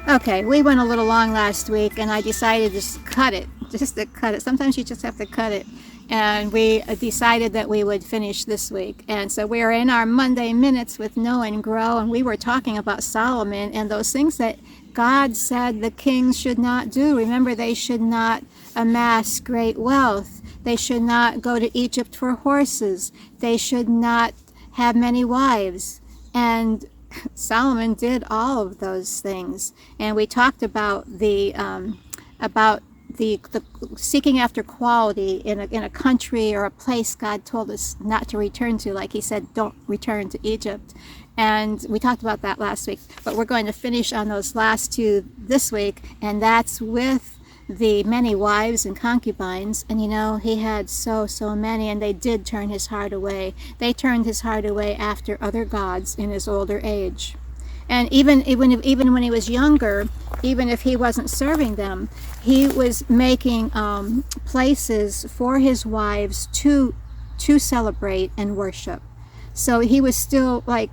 Okay, we went a little long last week, and I decided to just cut it. Just to cut it. Sometimes you just have to cut it. And we decided that we would finish this week. And so we're in our Monday Minutes with Know and Grow, and we were talking about Solomon and those things that God said the kings should not do. Remember, they should not amass great wealth. They should not go to Egypt for horses. They should not have many wives. And Solomon did all of those things. And we talked about the seeking after quality in a country or a place God told us not to return to. Like he said, don't return to Egypt. And we talked about that last week. But we're going to finish on those last two this week. And that's with the many wives and concubines. And you know, he had so many, and they did turn his heart away. They turned his heart away after other gods in his older age. And even when he was younger, even if he wasn't serving them, he was making places for his wives to celebrate and worship. So he was still like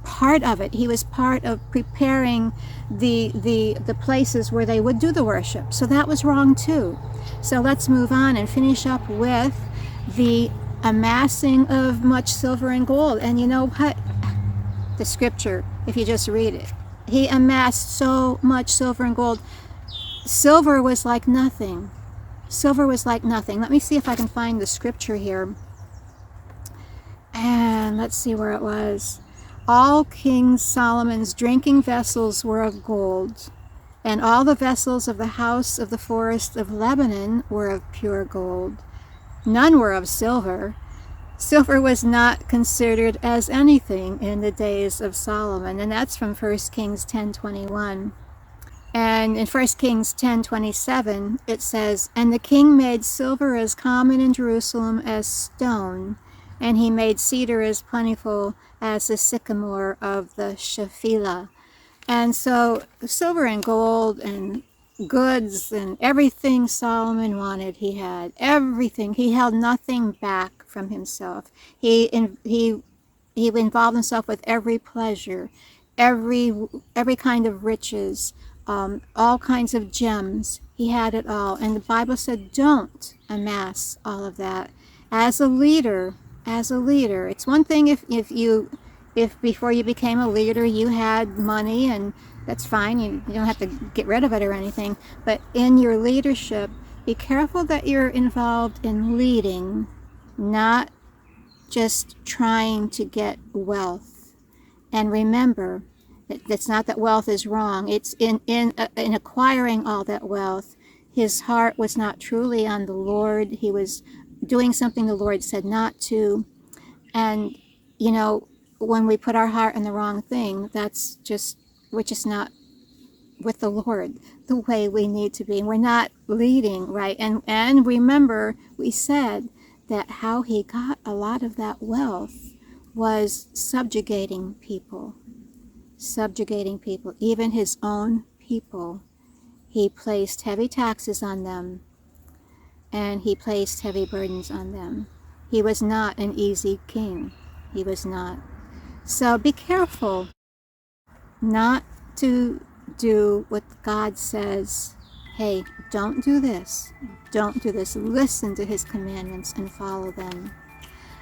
part of it. He was part of preparing the places where they would do the worship. So that was wrong too. So let's move on and finish up with the amassing of much silver and gold. And you know what? The scripture, if you just read it, he amassed so much silver and gold. Silver was like nothing. Silver was like nothing. Let me see if I can find the scripture here. And let's see where it was. All King Solomon's drinking vessels were of gold, and all the vessels of the house of the forest of Lebanon were of pure gold. None were of silver. Silver was not considered as anything in the days of Solomon, and that's from 1 Kings 10:21. And in 1 Kings 10:27, it says, "And the king made silver as common in Jerusalem as stone, and he made cedar as plentiful as the sycamore of the Shephelah." And so silver and gold and goods and everything Solomon wanted, he had. Everything. He held nothing back from himself. He involved himself with every pleasure, every kind of riches, all kinds of gems. He had it all. And the Bible said, don't amass all of that. As a leader, it's one thing if before you became a leader you had money, and that's fine, you don't have to get rid of it or anything, but in your leadership, be careful that you're involved in leading, not just trying to get wealth. And remember, it's not that wealth is wrong, it's in acquiring all that wealth, his heart was not truly on the Lord. He was doing something the Lord said not to. And you know, when we put our heart in the wrong thing, we're just not with the Lord the way we need to be. We're not leading right. And remember, we said that how he got a lot of that wealth was subjugating people, even his own people. He placed heavy taxes on them, and he placed heavy burdens on them. He was not an easy king. He was not. So be careful not to do what God says. Hey, don't do this. Don't do this. Listen to his commandments and follow them.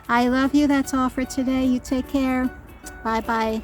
I love you. That's all for today. You take care. Bye-bye.